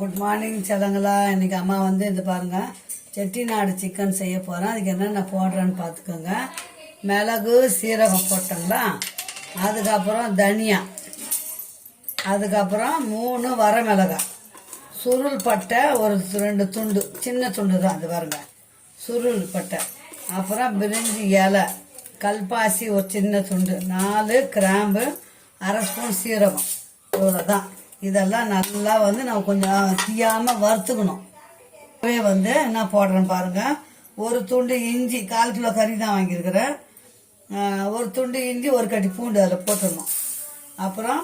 Good morning செல்லங்களா. இன்னைக்கு அம்மா வந்து இது பாருங்க செட்டிநாடு சிக்கன் செய்ய போகிறேன். அதுக்கு என்னென்ன போடுறேன்னு பார்த்துக்கோங்க. மிளகு சீரகம் போட்டோங்களா, அதுக்கப்புறம் தனியா, அதுக்கப்புறம் 3 வரமிளகாய், சுருள் பட்டை ஒரு 2 துண்டு, சின்ன துண்டு தான் அது பாருங்க சுருள் பட்டை, அப்புறம் பிரிஞ்சி இலை, கல்பாசி ஒரு சின்ன துண்டு, 4 கிராம்பு, 1/2 ஸ்பூன் சீரகம், இவ்வளோதான். இதெல்லாம் நல்லா வந்து நம்ம கொஞ்சம் தீயாமல் வறுத்துக்கணும். வந்து என்ன போடுறேன்னு பாருங்கள். ஒரு துண்டு இஞ்சி, 1/4 கிலோ கறி தான் வாங்கியிருக்கிறேன். ஒரு துண்டு இஞ்சி, ஒரு கட்டி பூண்டு அதில் போட்டுடணும். அப்புறம்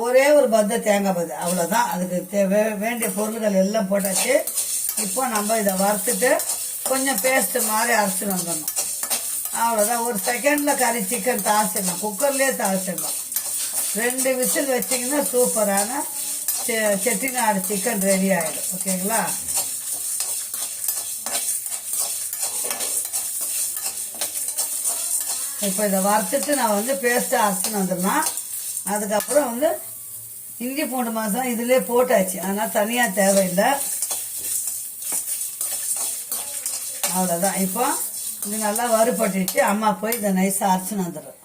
ஒரே ஒரு பத்த தேங்காய் பத்து, அவ்வளோதான். அதுக்கு வேண்டிய பொருள்கள் எல்லாம் போட்டாச்சு. இப்போ நம்ம இதை வறுத்துட்டு கொஞ்சம் பேஸ்ட்டு மாதிரி அரைச்சிட்டு வந்துடணும். அவ்வளோதான். ஒரு செகண்டில் கறி சிக்கன் தாளிச்சிடலாம், குக்கர்லேயே தாளிச்சிடலாம். 2 விசில் வச்சிங்கன்னா சூப்பரான செட்டிநாடு சிக்கன் ரெடி ஆகிடும். ஓகேங்களா? இப்போ இதை வறுத்துட்டு நான் வந்து பேஸ்ட்டாக அரைச்சின்னு வந்துடலாம். அதுக்கப்புறம் வந்து இஞ்சி பூண்டு மசாலா இதிலே போட்டாச்சு, அதனால் தனியாக தேவையில்லை. அவ்வளோதான். இப்போ இது நல்லா வறுபட்டுச்சு. அம்மா போய் இதை நைஸாக அரைச்சின்னு வந்துடுறேன்.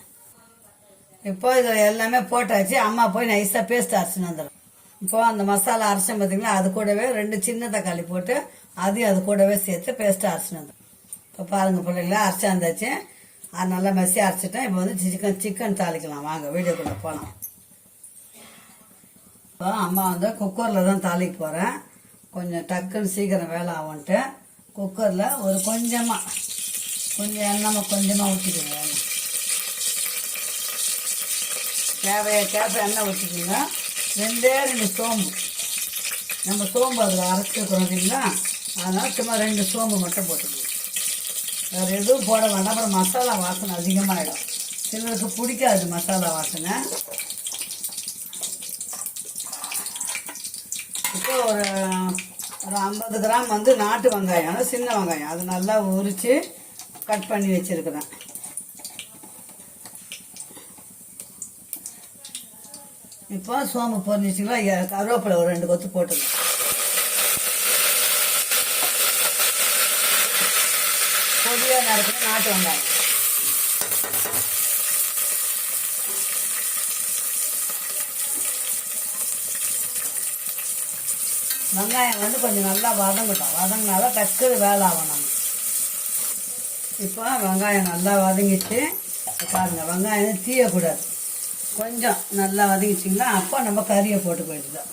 இப்போ இதில் எல்லாமே போட்டாச்சு. அம்மா போய் நைஸாக பேஸ்ட் அரைச்சின்னு வந்துடும். இப்போ அந்த மசாலா அரைச்சோம் பார்த்தீங்களா, அது கூடவே 2 சின்ன தக்காளி போட்டு அதையும் அது கூடவே சேர்த்து பேஸ்ட்டாக அரைச்சின்னு வந்துடும். இப்போ பாருங்கள் பிள்ளைங்களா, அரைச்சி வந்தாச்சு. அது நல்லா மெஸ்ஸி அரைச்சிட்டேன். இப்போ வந்து சிக்கன் தாளிக்கலாம். வாங்க வீடியோக்குள்ளே போகலாம். இப்போ அம்மா வந்து குக்கரில் தான் தாளிக்க போகிறேன். கொஞ்சம் டக்குன்னு சீக்கிரம் வேலை ஆகும்ன்ட்டு குக்கரில் ஒரு கொஞ்சம் எண்ணெய் கொஞ்சமாக ஊற்றிக்கோங்க. தேவையான எண்ணெய் ஊற்றிக்கிங்க. 2 சோம்பு, நம்ம சோம்பு அதில் அரைச்சிக்கிறோம் இல்லைங்களா, அதனால் சும்மா 2 சோம்பு மட்டும் போட்டுக்கணும். வேறு எதுவும் போட வேண்டாம். அப்புறம் மசாலா வாசனை அதிகமாகிடும். சிலருக்கு பிடிக்காது மசாலா வாசனை. இப்போ ஒரு 50 கிராம் வந்து நாட்டு வெங்காயம், சின்ன வெங்காயம், அது நல்லா உரித்து கட் பண்ணி வச்சுருக்கிறேன். இப்போ சோம்பு பொரிஞ்சிச்சிங்களா, கருவேப்பிலை ஒரு 2 கொத்து போட்டுக்கணும். பொடியாக நறுக்கணும் நாட்டு வெங்காயம். வெங்காயம் வந்து கொஞ்சம் நல்லா வதங்கட்டும். வதங்கினாதான் டக்குனு வேலை ஆகும் நம்ம. இப்போ வெங்காயம் நல்லா வதங்கிச்சு பாருங்கள். வெங்காயம் தீயக்கூடாது, கொஞ்சம் நல்லா வதங்கிச்சிங்களா, அப்போ நம்ம கறியை போட்டு போயிட்டுதான்.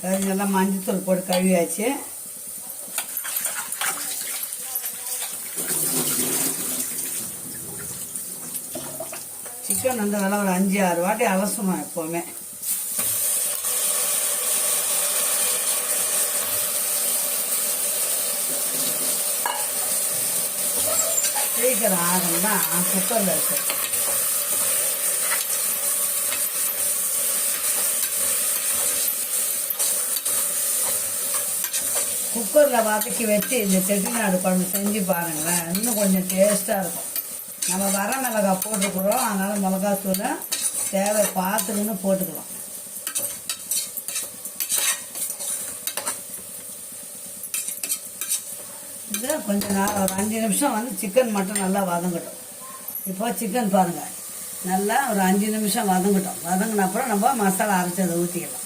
கறி நல்லா மஞ்சத்தூள் போட்டு கழுவியாச்சு. சிக்கன் வந்து நல்லா ஒரு 5-6 வாட்டி அலசணும் எப்போவுமே. சீக்கிரம் ஆகணும்னா குக்கரில் இருக்கு. குக்கரில் வதக்கி வச்சு இந்த செட்டிநாடு குழம்பு செஞ்சு பாருங்களேன், இன்னும் கொஞ்சம் டேஸ்ட்டாக இருக்கும். நம்ம வரமிளகாய் போட்டுக்கிறோம், அதனால் மிளகாத்தூளை தேவை பார்த்துக்கின்னு போட்டுக்கலாம். இது கொஞ்சம் ஒரு 5 நிமிஷம் வந்து சிக்கன் மட்டும் நல்லா வதங்கட்டும். இப்போ சிக்கன் பாருங்கள் நல்லா ஒரு 5 நிமிஷம் வதங்கட்டும். வதங்கின அப்புறம் நம்ம மசாலா அரைச்சதை ஊற்றிக்கலாம்.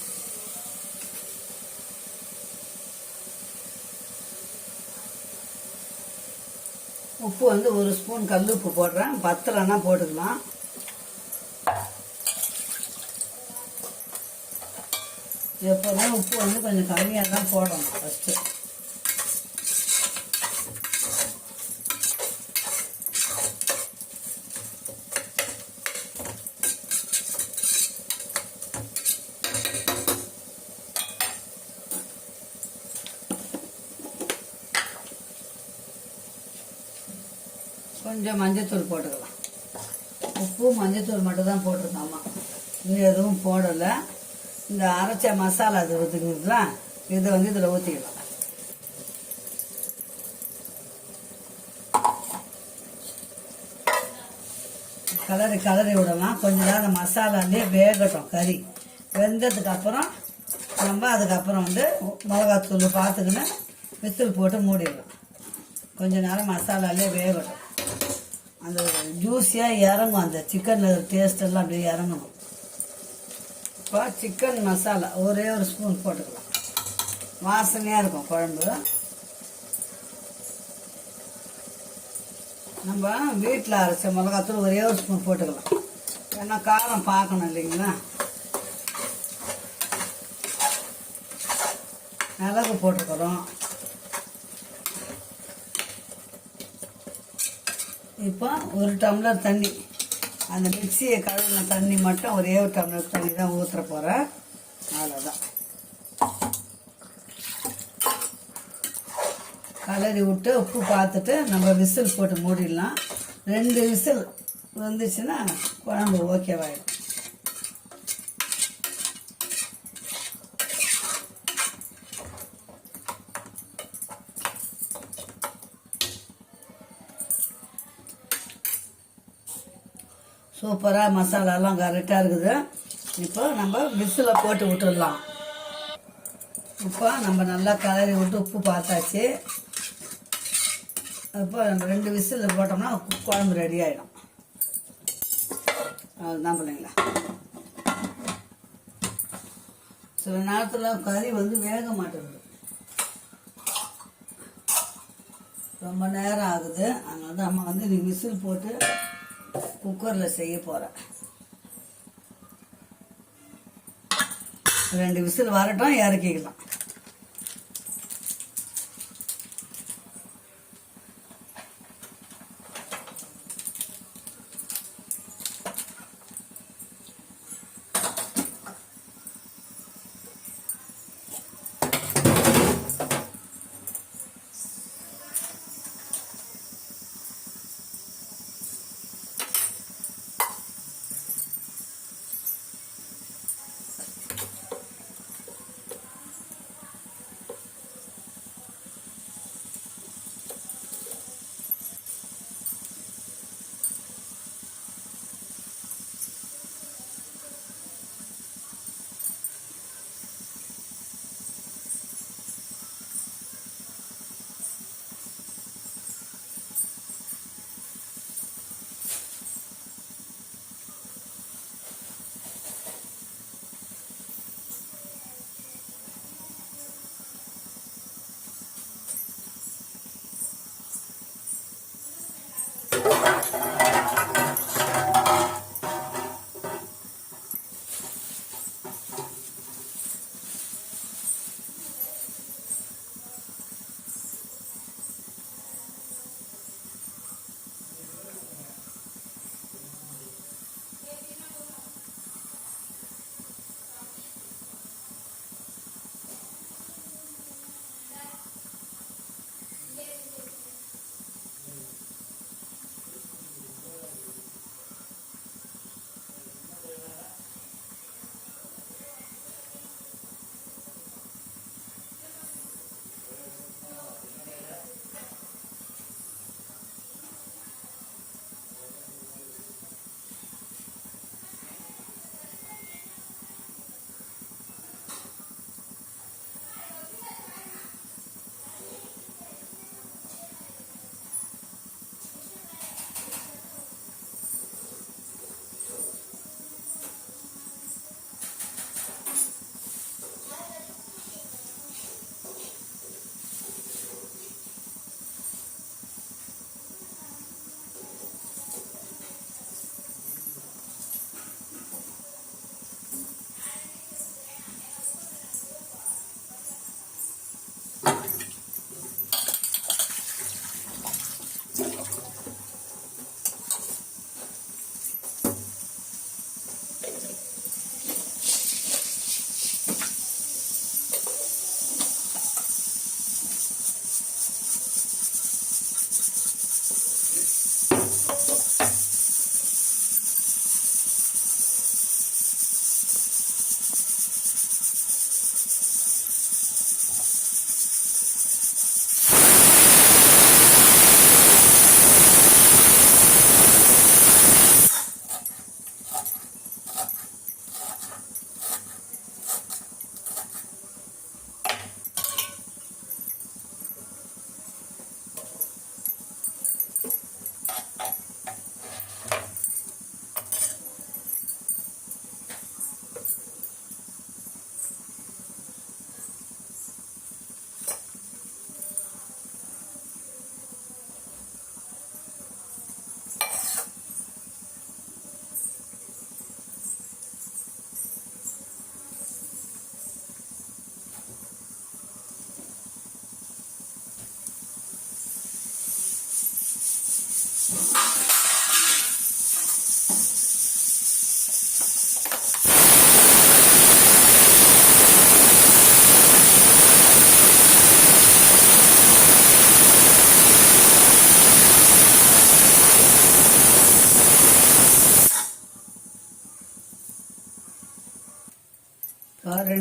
உப்பு வந்து 1 ஸ்பூன் கல் உப்பு போடுறேன், பத்தலைன்னா போட்டுக்கலாம். எப்போதுமே உப்பு வந்து கொஞ்சம் கம்மியாக தான் போடணும் ஃபஸ்ட்டு. கொஞ்சம் மஞ்சத்தூள் போட்டுக்கலாம். உப்பு மஞ்சத்தூள் மட்டும் தான் போட்டிருக்காமா, இன்னும் எதுவும் போடலை. இந்த அரைச்ச மசாலா இது ஊற்றிக்கிறதுல இதை வந்து இதில் ஊற்றிக்கலாம். கலரி விடலாம். கொஞ்ச நேரம் மசாலாலே வேகட்டும். கறி வெந்ததுக்கு அப்புறம் நம்ம அதுக்கப்புறம் வந்து மிளகாத்தூள் பார்த்துக்கின்னு விசில் போட்டு மூடிடலாம். கொஞ்ச நேரம் மசாலாலே வேகட்டும். அந்த ஜூஸியாக இறங்கும், அந்த சிக்கனில் டேஸ்டெல்லாம் அப்படியே இறங்கணும். இப்போ சிக்கன் மசாலா ஒரே ஒரு ஸ்பூன் போட்டுக்கலாம். வாசனையாக இருக்கும் குழம்பு. நம்ம வீட்டில் அரைச்ச மிளகாத்தூள் ஒரே ஒரு ஸ்பூன் போட்டுக்கலாம். ஏன்னா காரம் பார்க்கணும் இல்லைங்களா. மிளகு போட்டுக்கிறோம். இப்போ ஒரு டம்ளர் தண்ணி, அந்த மிக்சியை கழுவின தண்ணி மட்டும் ஒரே ஒரு டம்ளர் தண்ணி தான் ஊற்ற போகிறேன். அவ்வளோதான். கலரி விட்டு உப்பு பார்த்துட்டு நம்ம விசில் போட்டு மூடிடலாம். 2 விசில் வந்துச்சுன்னா குழம்பு ஓகேவாயிடும். சூப்பராக மசாலாலாம் கரெக்டாக இருக்குது. இப்போ நம்ம விசிலை போட்டு விட்டுடலாம். இப்போ நம்ம நல்லா கலரி விட்டு உப்பு பார்த்தாச்சு. இப்போ நம்ம 2 விசில் போட்டோம்னா குழம்பு ரெடி ஆகிடும். அதுதான் பிள்ளைங்களா. சில நேரத்தில் கறி வந்து வேக மாட்டேங்குது, ரொம்ப நேரம் ஆகுது. அதனால தான் அம்மா வந்து நீ விசில் போட்டு குக்கரில் செய்ய போகிறேன். 2 விசில் வரட்டும், இறக்கிக்கலாம்.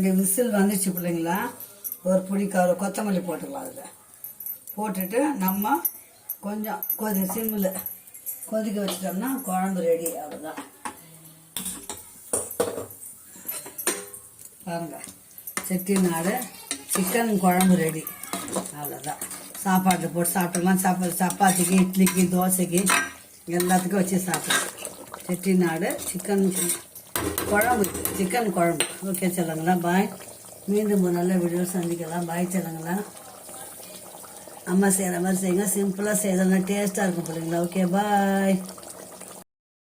2 விசில் வந்துச்சு பிள்ளைங்களா. ஒரு பிடிக்க கொத்தமல்லி போட்டுக்கலாம். அதில் போட்டுட்டு நம்ம கொஞ்சம் சிம்மில் கொதிக்க வச்சிட்டோம்னா குழம்பு ரெடி. அவ்வளோதான். பாருங்க, செட்டிநாடு சிக்கன் குழம்பு ரெடி. அவ்வளோதான். சாப்பாட்டில் போட்டு சாப்பிட்டுக்கலாம். சப்பாத்திக்கு, இட்லிக்கு, தோசைக்கு எல்லாத்துக்கும் வச்சு சாப்பிடலாம். செட்டிநாடு சிக்கன் குழம்பு. ஓகே சொல்லுங்களா, பாய். மீண்டும் ஒரு நல்ல வீடியோ சந்திக்கலாம். பாய் சொல்லுங்களா. அம்மா செய்கிற மாதிரி செய்யுங்க. சிம்பிளாக செய்யலாம், டேஸ்ட்டாக இருக்கும் பிள்ளைங்களா. ஓகே, பாய்.